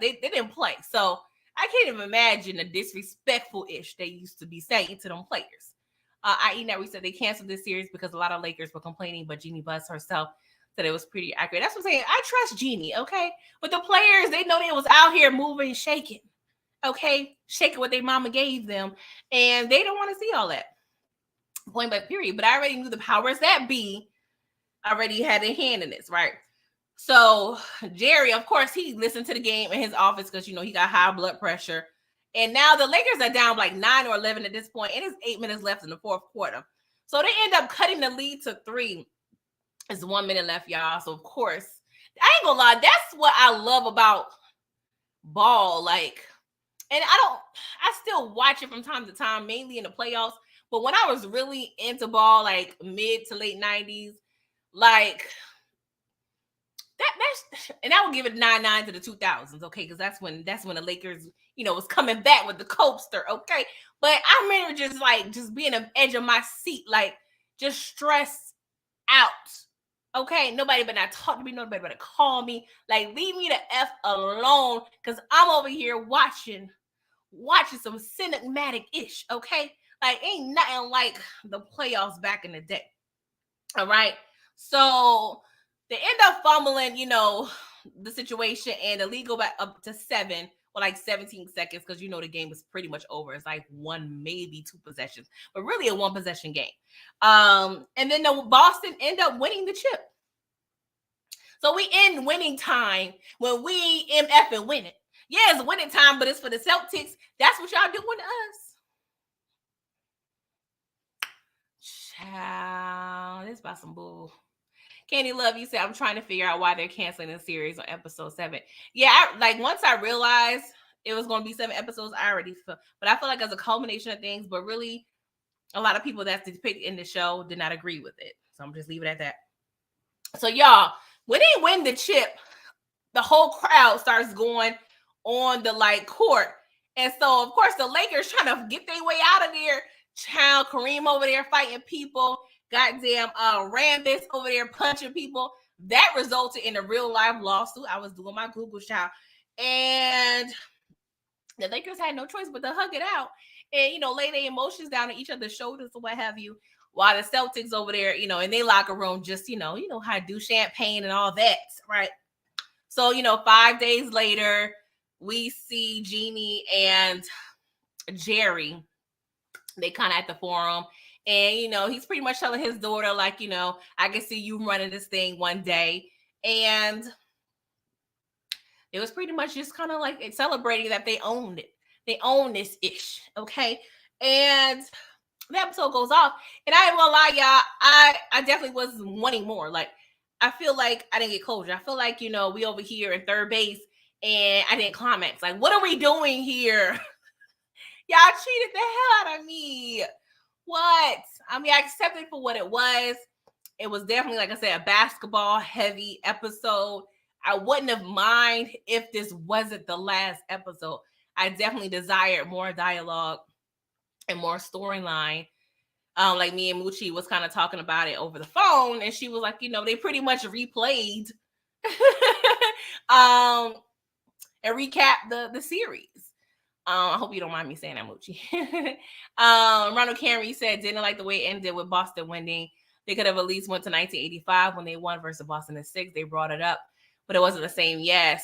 they didn't play. So I can't even imagine the disrespectful-ish they used to be saying to them players. I.e. now we said they canceled this series because a lot of Lakers were complaining, but Jeanie Buss herself said it was pretty accurate. That's what I'm saying. I trust Jeanie, okay? But the players, they know they was out here moving, shaking, okay? Shaking what their mama gave them, and they don't want to see all that. Point blank period. But I already knew the powers that be already had a hand in this, right? So Jerry, of course, he listened to the game in his office because, he got high blood pressure. And now the Lakers are down like 9 or 11 at this point. It is 8 minutes left in the fourth quarter. So they end up cutting the lead to 3. It's 1 minute left, y'all. So, of course, I ain't gonna lie. That's what I love about ball. Like, and I still watch it from time to time, mainly in the playoffs. But when I was really into ball, like mid to late 90s, like that's, and I would give it 9-9 to the 2000s, okay? Because that's when the Lakers, was coming back with the coaster, okay? But I remember just being on the edge of my seat, like just stressed out, okay? Nobody better not talk to me, nobody better call me, like leave me the F alone, because I'm over here watching some cinematic-ish, okay? Like, ain't nothing like the playoffs back in the day. All right. So they end up fumbling, the situation, and the league go back up to 7 or like 17 seconds because, the game was pretty much over. It's like 1, maybe 2 possessions, but really a 1-possession game. And then the Boston end up winning the chip. So we in winning time when we MF and winning. Yeah, it's winning time, but it's for the Celtics. That's what y'all doing to us. Child, this about some bull. Candy Love, you said, I'm trying to figure out why they're canceling the series on episode 7. Yeah, once I realized it was going to be 7 episodes, I already felt, but I feel like it's a culmination of things, but really a lot of people that's depicted in the show did not agree with it. So I'm just leave it at that. So y'all, when they win the chip, the whole crowd starts going on the court. And so, of course, the Lakers trying to get their way out of there. Child, Kareem over there fighting people. goddamn Rambis over there punching people. That resulted in a real life lawsuit. I was doing my Google child, and the Lakers had no choice but to hug it out and, lay their emotions down on each other's shoulders or what have you. While the Celtics over there, in their locker room, just, how to do champagne and all that, right? So, 5 days later, we see Jeannie and Jerry. They kind of at the forum. And, he's pretty much telling his daughter, like, I can see you running this thing one day. And it was pretty much just kind of like celebrating that they owned it. They own this ish. Okay. And the episode goes off. And I ain't gonna lie, y'all, I definitely was wanting more. Like, I feel like I didn't get closure. I feel like, we over here in third base and I didn't climax. Like, what are we doing here? Y'all cheated the hell out of me. What? I mean, I accepted it for what it was. It was definitely, like I said, a basketball heavy episode. I wouldn't have mind if this wasn't the last episode. I definitely desired more dialogue and more storyline. Like me and Moochie was kind of talking about it over the phone, and she was like, they pretty much replayed and recap the series. I hope you don't mind me saying that, Moochie. Ronald Carey said, didn't like the way it ended with Boston winning. They could have at least went to 1985 when they won versus Boston in 6. They brought it up, but it wasn't the same. Yes.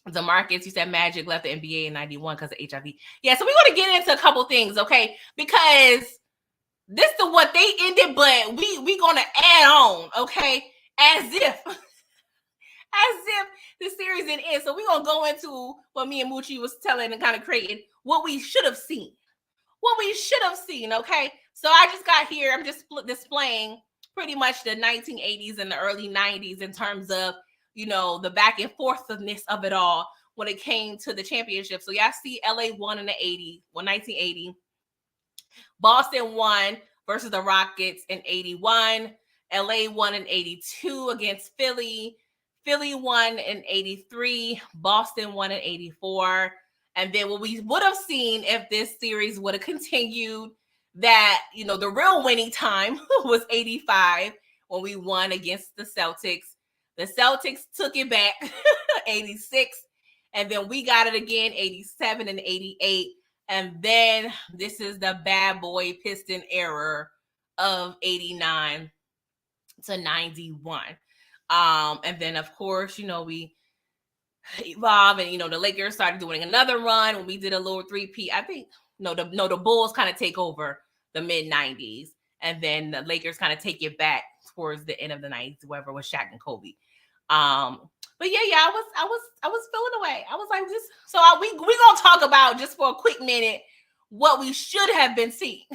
DeMarcus, you said Magic left the NBA in 91 because of HIV. Yeah, so we're going to get into a couple things, okay? Because this is what they ended, but we going to add on, okay? As if the series didn't end. So we're going to go into what me and Moochie was telling and kind of creating what we should have seen. What we should have seen, okay? So I just got here. I'm just displaying pretty much the 1980s and the early 90s in terms of, the back and forthness of it all when it came to the championship. So y'all see LA won in the 1980. Boston won versus the Rockets in 81. LA won in 82 against Philly. Philly won in 83. Boston won in 84. And then what we would have seen if this series would have continued, that, the real winning time was 85 when we won against the Celtics. The Celtics took it back, 86. And then we got it again, 87 and 88. And then this is the bad boy Piston era of 89 to 91. And then, of course, we evolve and, the Lakers started doing another run when we did a little 3P. I think, the Bulls kind of take over the mid-90s. And then the Lakers kind of take it back towards the end of the 90s, whatever, with Shaq and Kobe. But yeah, I was feeling away. I was like, this. So we gonna talk about, just for a quick minute, what we should have been seeing.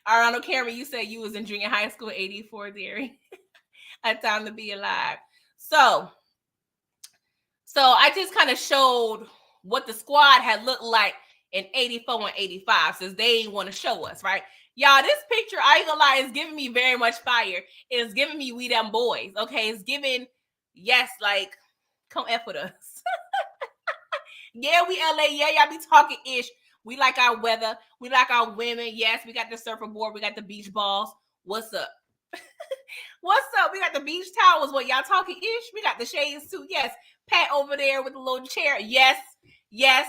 Arnold Cameron, you said you was in junior high school, 84, dearie. A time to be alive. So I just kind of showed what the squad had looked like in 84 and 85, since they want to show us, right? Y'all, this picture, I ain't gonna lie, is giving me very much fire. It's giving me we them boys, okay? It's giving, yes, like, come F with us. Yeah, we LA. Yeah, y'all be talking ish. We like our weather. We like our women. Yes, we got the surfboard. We got the beach balls. What's up? What's up? We got the beach towels. What, y'all talking ish? We got the shades too. Yes. Pat over there with the little chair. Yes. This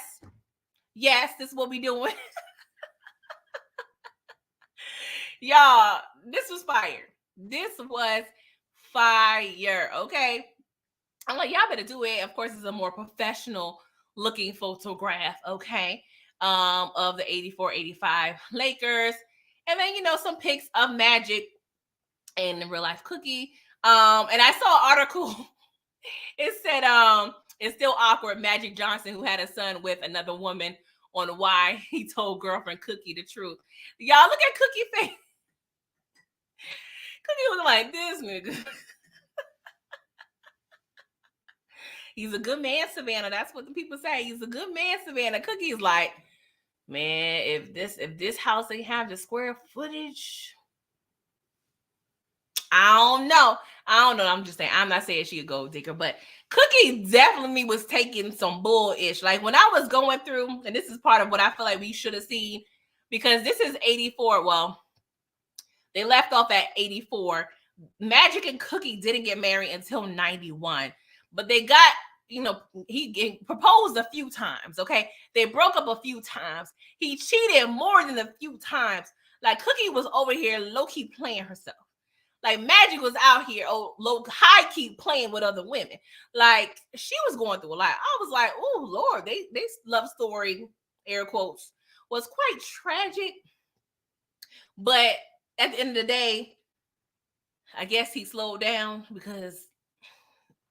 is what we doing. Y'all, this was fire. This was fire. Okay. I'm like, y'all better do it. Of course, it's a more professional looking photograph. Okay. Of the 84-85 Lakers. And then, some pics of Magic and the real life Cookie. And I saw an article. It said, it's still awkward. Magic Johnson, who had a son with another woman, on why he told girlfriend Cookie the truth. Y'all look at Cookie face. Cookie was like, this nigga. He's a good man, Savannah. That's what the people say. He's a good man, Savannah. Cookie's like, man, if this house ain't have the square footage, I don't know. I'm just saying. I'm not saying she a gold digger, but Cookie definitely was taking some bullish. Like when I was going through, and this is part of what I feel like we should have seen because this is 84. Well, they left off at 84. Magic and Cookie didn't get married until 91, but they got, he proposed a few times. Okay, they broke up a few times. He cheated more than a few times. Like, Cookie was over here low-key playing herself. Like, Magic was out here low high-key playing with other women. Like, she was going through a lot. I was like, oh Lord, they love story, air quotes, was quite tragic. But at the end of the day, I guess he slowed down because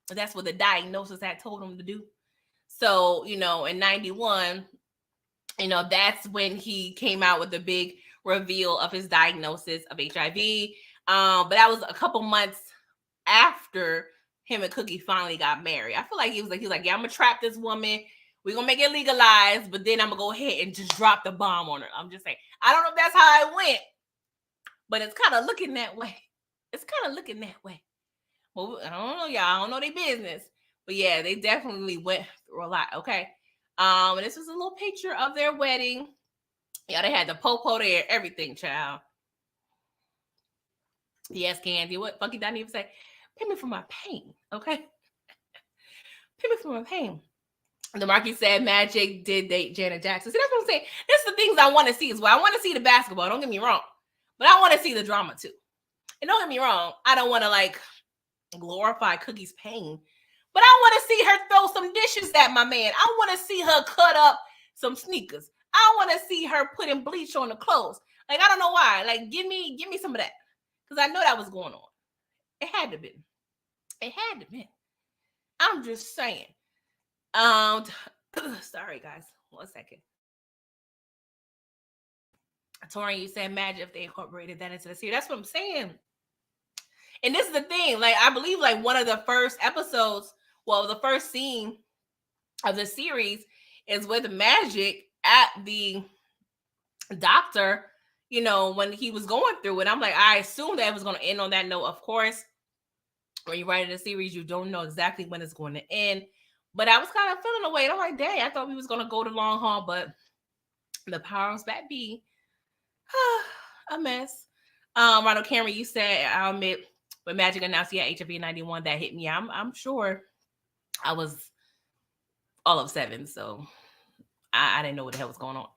that's what the diagnosis had told him to do. So, in 91, that's when he came out with the big reveal of his diagnosis of HIV. But that was a couple months after him and Cookie finally got married. I feel like he was like, yeah, I'm gonna trap this woman. We're gonna make it legalized, but then I'm gonna go ahead and just drop the bomb on her. I'm just saying, I don't know if that's how it went, but it's kind of looking that way. Well, I don't know, y'all. I don't know their business, but yeah, they definitely went through a lot. Okay. And this was a little picture of their wedding. Yeah, they had the popo there, everything, child. Yes, Candy. What fuck did I even say? Pay me for my pain, okay? Pay me for my pain. The Marquis said Magic did date Janet Jackson. See, that's what I'm saying. This is the things I want to see as well. I want to see the basketball. Don't get me wrong, but I want to see the drama too. And don't get me wrong, I don't want to glorify Cookie's pain, but I want to see her throw some dishes at my man. I want to see her cut up some sneakers. I want to see her putting bleach on the clothes. Like, I don't know why. Like, give me some of that, because I know that was going on. It had to be. I'm just saying. Sorry guys, 1 second. Tori, you said Magic if they incorporated that into the series. That's what I'm saying. And this is the thing, like, I believe like one of the first episodes, well, the first scene of the series is with Magic at the doctor, when he was going through it. I'm like, I assumed that it was going to end on that note. Of course, when you write a series, you don't know exactly when it's going to end. But I was kind of feeling away. And I'm like, dang, I thought we was going to go the long haul, but the powers that be, a mess. Ronald Cameron, you said, I'll admit, when Magic announced he had HIV 91, that hit me. I'm sure I was all of 7, so I didn't know what the hell was going on.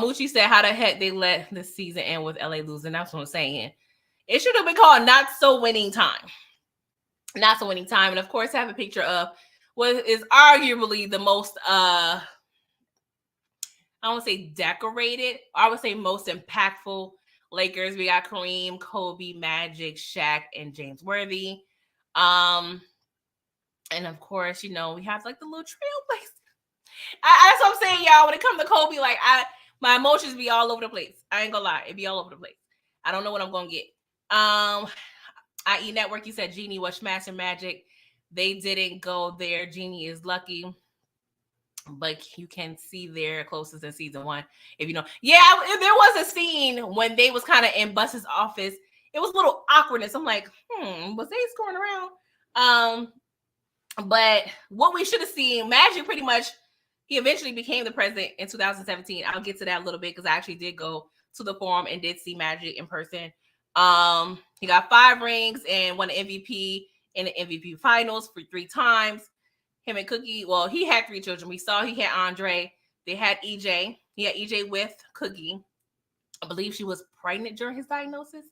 Moochie said, how the heck they let the season end with LA losing? That's what I'm saying. It should have been called Not So Winning Time. Not So Winning Time. And of course, I have a picture of what is arguably the most, I won't say decorated, I would say most impactful Lakers. We got Kareem, Kobe, Magic, Shaq, and James Worthy. And of course, we have like the little trailblazer. That's what I'm saying, y'all. When it comes to Kobe, like, my emotions be all over the place. I ain't gonna lie, it be all over the place. I don't know what I'm gonna get. IE Network, you said Genie was Smash and Magic. They didn't go there. Genie is lucky, but you can see their closest in season 1. If you know, yeah, there was a scene when they was kind of in Bus's office. It was a little awkwardness. I'm like, was they scoring around? But what we should have seen, Magic pretty much, he eventually became the president in 2017. I'll get to that a little bit because I actually did go to the forum and did see Magic in person. He got 5 rings and won an MVP in the MVP finals for 3 times. Him and Cookie, well, he had 3 children. We saw he had Andre. They had EJ. He had EJ with Cookie. I believe she was pregnant during his diagnosis.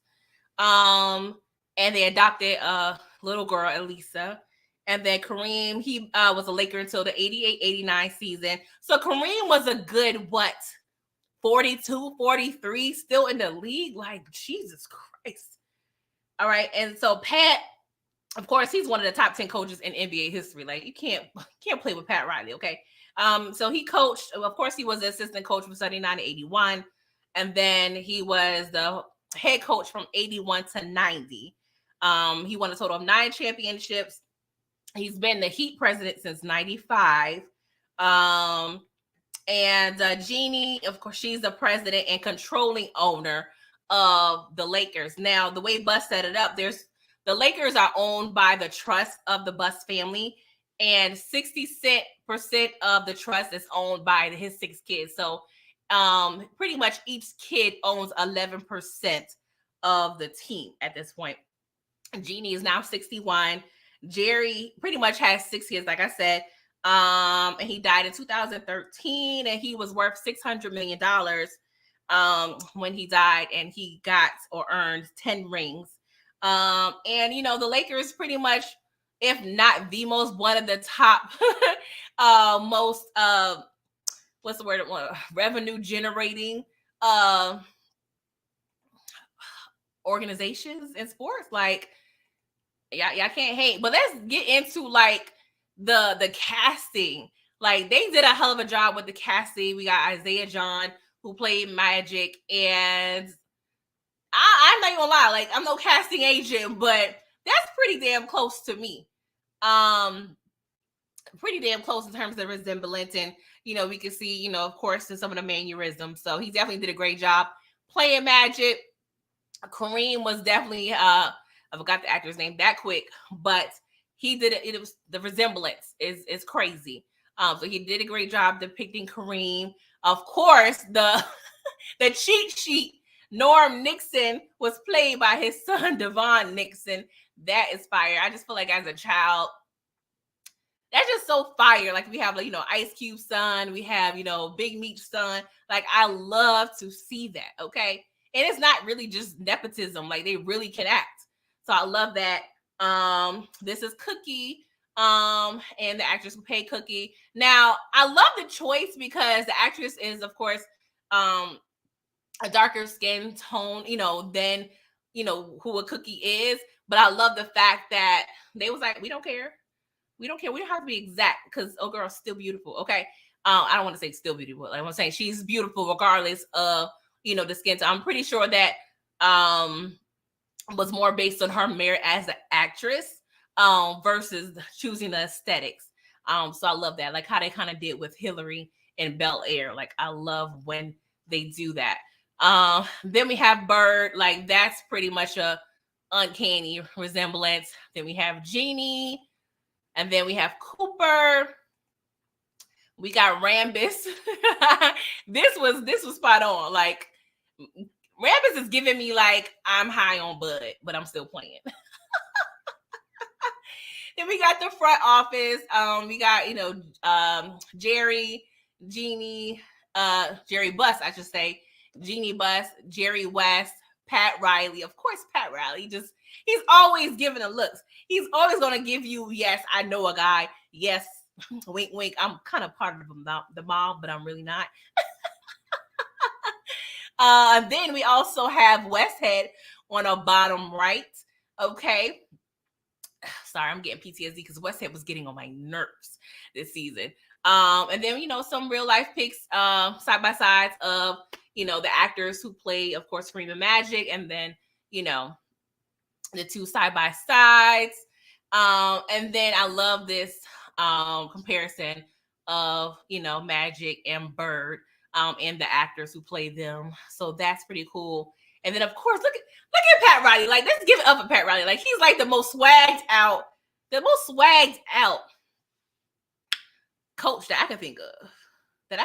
And they adopted a little girl, Elisa. And then Kareem, he was a Laker until the 88-89 season. So Kareem was a good, 42, 43, still in the league? Like, Jesus Christ. All right. And so Pat, of course, he's one of the top 10 coaches in NBA history. Like, you can't play with Pat Riley, okay? So he coached, of course, he was the assistant coach from 79 to 81. And then he was the head coach from 81 to 90. He won a total of 9 championships. He's been the Heat president since 95. And Jeannie, of course, she's the president and controlling owner of the Lakers. Now, the way Bus set it up, the Lakers are owned by the trust of the Bus family, and 60% of the trust is owned by his 6 kids. So pretty much each kid owns 11% of the team at this point. Jeannie is now 61. Jerry pretty much has 6 kids, like I said. And he died in 2013, and he was worth $600 million when he died, and he got or earned 10 rings. And the Lakers pretty much, if not the most, one of the top most what's the word, revenue generating organizations in sports. Like, y'all can't hate. But let's get into like the casting. Like, they did a hell of a job with the casting. We got Isaiah John, who played Magic, and I'm not gonna lie, like, I'm no casting agent, but that's pretty damn close to me. Pretty damn close in terms of resemblance, and we can see, of course, in some of the mannerisms. So he definitely did a great job playing Magic. Kareem was definitely I forgot the actor's name that quick, but he did it. It was, the resemblance is crazy. So he did a great job depicting Kareem. Of course, the the cheat sheet, Norm Nixon, was played by his son Devon Nixon. That is fire. I just feel like as a child, that's just so fire. Like, we have, like, Ice Cube's son, we have, Big Meech's son. Like, I love to see that. Okay. And it's not really just nepotism. Like, they really can act. So I love that. This is Cookie, and the actress who played Cookie. Now, I love the choice because the actress is, of course, a darker skin tone, than, who a Cookie is. But I love the fact that they was like, we don't care. We don't care. We don't have to be exact because girl's still beautiful. Okay. I don't want to say still beautiful. Like, I'm saying she's beautiful regardless of, the skin tone. I'm pretty sure that was more based on her merit as an actress versus choosing the aesthetics. So I love that. Like how they kind of did with Hillary in Bel Air. Like, I love when they do that. Then we have Bird. Like, that's pretty much a uncanny resemblance. Then we have Jeannie. And then we have Cooper. We got Rambus. This was spot on. Like, Rambus is giving me like I'm high on bud, but I'm still playing. Then we got the front office. We got Jerry, Jeannie, Jerry Buss, I should say, Jeannie Buss, Jerry West, Pat Riley. Of course, Pat Riley. He's always giving the looks. He's always going to give you, yes, I know a guy. Yes, wink, wink. I'm kind of part of the mob, but I'm really not. Then we also have Westhead on the bottom right. Okay. Sorry, I'm getting PTSD because Westhead was getting on my nerves this season. And then, some real life pics side by sides of, the actors who play, of course, Kareem and Magic, and then, the two side by sides. And then I love this comparison of, Magic and Bird, and the actors who play them. So that's pretty cool. And then, of course, look at Pat Riley. Like, let's give it up for Pat Riley. Like, he's like the most swagged out coach that I can think of. I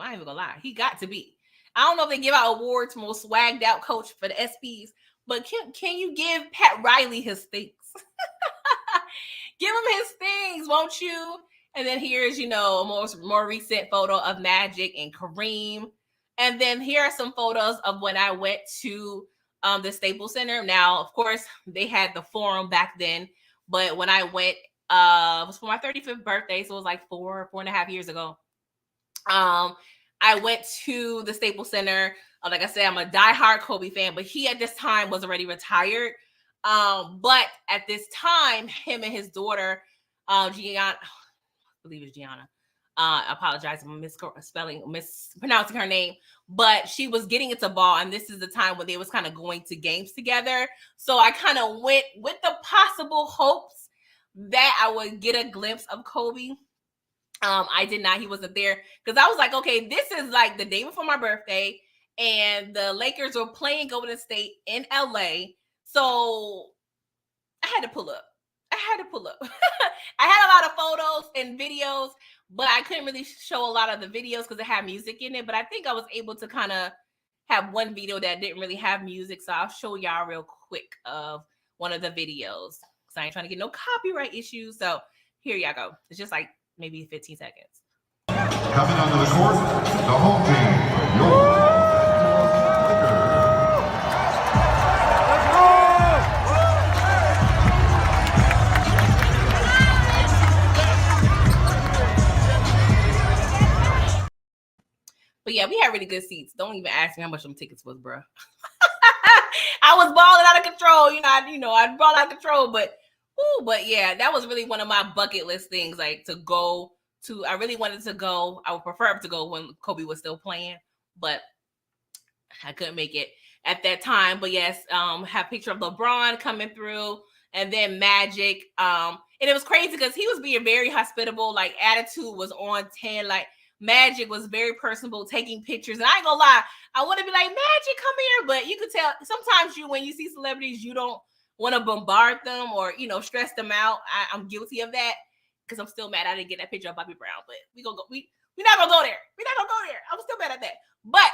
ain't even gonna lie. He got to be. I don't know if they give out awards for most swagged out coach for the ESPYs, but can you give Pat Riley his things? Give him his things, won't you? And then here's, a more recent photo of Magic and Kareem. And then here are some photos of when I went to the Staples Center. Now, of course, they had the Forum back then, but when I went, it was for my 35th birthday, so it was like 4.5 years ago. I went to the Staples Center. Like I said, I'm a diehard Kobe fan, but he at this time was already retired. But at this time, him and his daughter, Gianna, I believe it's Gianna. I apologize if I'm mispronouncing her name, but she was getting into ball, and this is the time when they was kind of going to games together. So I kind of went with the possible hopes that I would get a glimpse of Kobe. I did not. He wasn't there because I was like, okay, this is like the day before my birthday, and the Lakers were playing Golden State in LA. So I had to pull up. had to pull up. I had a lot of photos and videos, but I couldn't really show a lot of the videos because it had music in it. But I think I was able to kind of have one video that didn't really have music. So I'll show y'all real quick of one of the videos. So I ain't trying to get no copyright issues. So here y'all go. It's just like maybe 15 seconds. Coming onto the court, the home team, your But yeah, we had really good seats. Don't even ask me how much them tickets was, bro. I was balling out of control. I balled out of control. But yeah, that was really one of my bucket list things. Like to go to, I really wanted to go. I would prefer to go when Kobe was still playing, but I couldn't make it at that time. But yes, have a picture of LeBron coming through, and then Magic. And it was crazy because he was being very hospitable. Like attitude was on 10. Like Magic was very personable, taking pictures. And I ain't gonna lie, I want to be like, Magic, come here. But you could tell sometimes when you see celebrities, you don't want to bombard them or, stress them out. I'm guilty of that because I'm still mad I didn't get that picture of Bobby Brown. But we're not gonna go there. We're not gonna go there. I'm still mad at that. But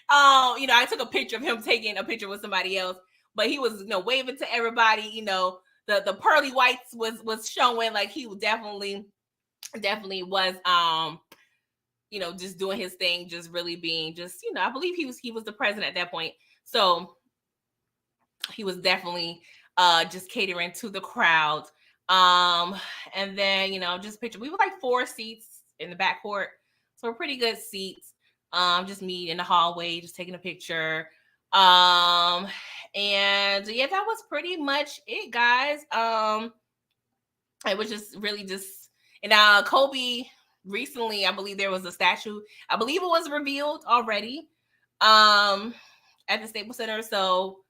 I took a picture of him taking a picture with somebody else, but he was, waving to everybody. The pearly whites was showing. Like he definitely was just doing his thing, just really being I believe he was the president at that point, so he was definitely just catering to the crowd. And then just picture, we were like 4 seats in the backcourt, so we're pretty good seats. Just me in the hallway just taking a picture. And yeah, that was pretty much it, guys. It was just really and Kobe recently, I believe there was a statue. I believe it was revealed already at the Staples Center. So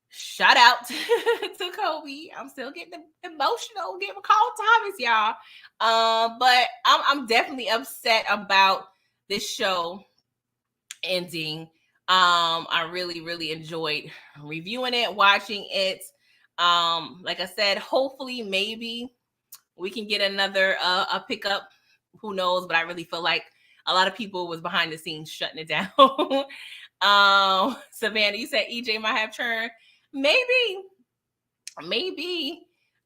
shout out to Kobe. I'm still getting emotional, getting called Thomas, y'all. But I'm definitely upset about this show ending. I really, really enjoyed reviewing it, watching it. Like I said, hopefully, maybe we can get another a pickup. Who knows? But I really feel like a lot of people was behind the scenes shutting it down. Savannah, you said EJ might have turned. Maybe.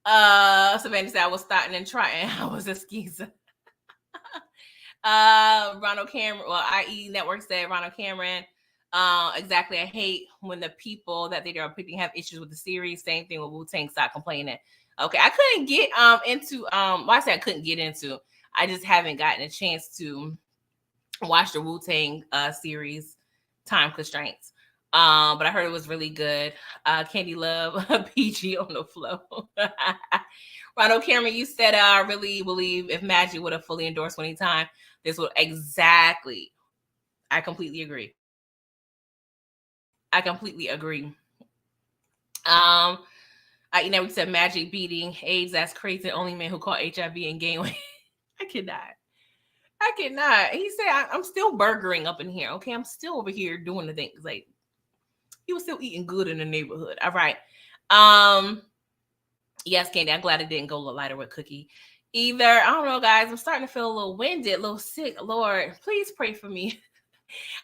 Savannah said I was starting and trying. I was a skeezer. Ronald Cameron, IE Network said Ronald Cameron. Exactly. I hate when the people that they are picking have issues with the series. Same thing with Wu-Tang. Stop complaining. Okay, I couldn't get into I say I couldn't get into. I just haven't gotten a chance to watch the Wu-Tang series. Time constraints. But I heard it was really good. Candy Love, PG on the flow. Ronald Cameron, you said I really believe if Magic would have fully endorsed Winning Time, this would exactly. I completely agree. I never said Magic beating AIDS. That's crazy. The only man who caught HIV and gained weight. I cannot. He said, I'm still burgering up in here. Okay, I'm still over here doing the things. Like he was still eating good in the neighborhood. All right. Yes, Candy. I'm glad it didn't go a little lighter with Cookie either. I don't know, guys. I'm starting to feel a little winded, a little sick. Lord, please pray for me.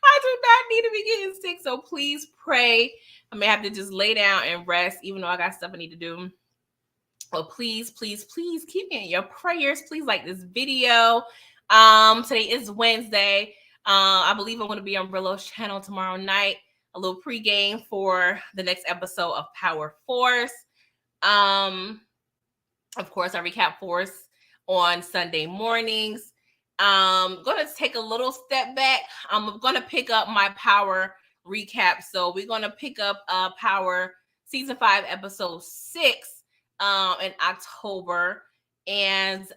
I do not need to be getting sick, so please pray. I may have to just lay down and rest, even though I got stuff I need to do. But please, please, please keep me in your prayers. Please like this video. Today is Wednesday. I believe I'm going to be on Brillo's channel tomorrow night. A little pregame for the next episode of Power Force. Of course, I recap Force on Sunday mornings. Going to take a little step back. I'm going to pick up my Power recap. So we're going to pick up Power Season 5, Episode 6 in October. And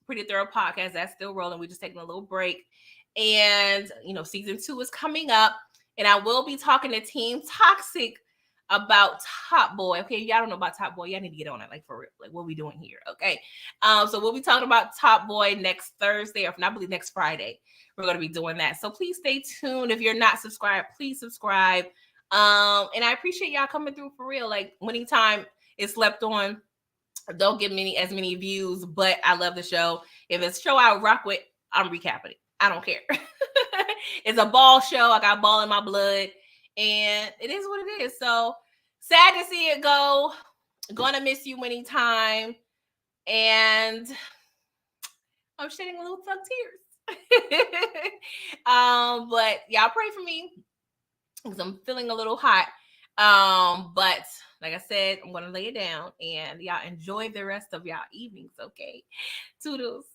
Pretty Thorough Podcast, that's still rolling. We're just taking a little break. And, Season 2 is coming up. And I will be talking to Team Toxic about Top Boy. Okay, y'all don't know about Top Boy. Y'all need to get on it, like for real. Like, what are we doing here? Okay. So we'll be talking about Top Boy next Thursday, or if not, I believe next Friday. We're going to be doing that. So please stay tuned. If you're not subscribed, please subscribe. And I appreciate y'all coming through for real. Like Winning Time is slept on. Don't get as many views, but I love the show. If it's a show I rock with, I'm recapping it. I don't care. It's a ball show. I got ball in my blood, and it is what it is. So sad to see it go. Gonna miss you Winning Time, and I'm shedding a little tuck tears. But y'all pray for me because I'm feeling a little hot. But like I said, I'm gonna lay it down, and y'all enjoy the rest of y'all evenings. Okay, toodles.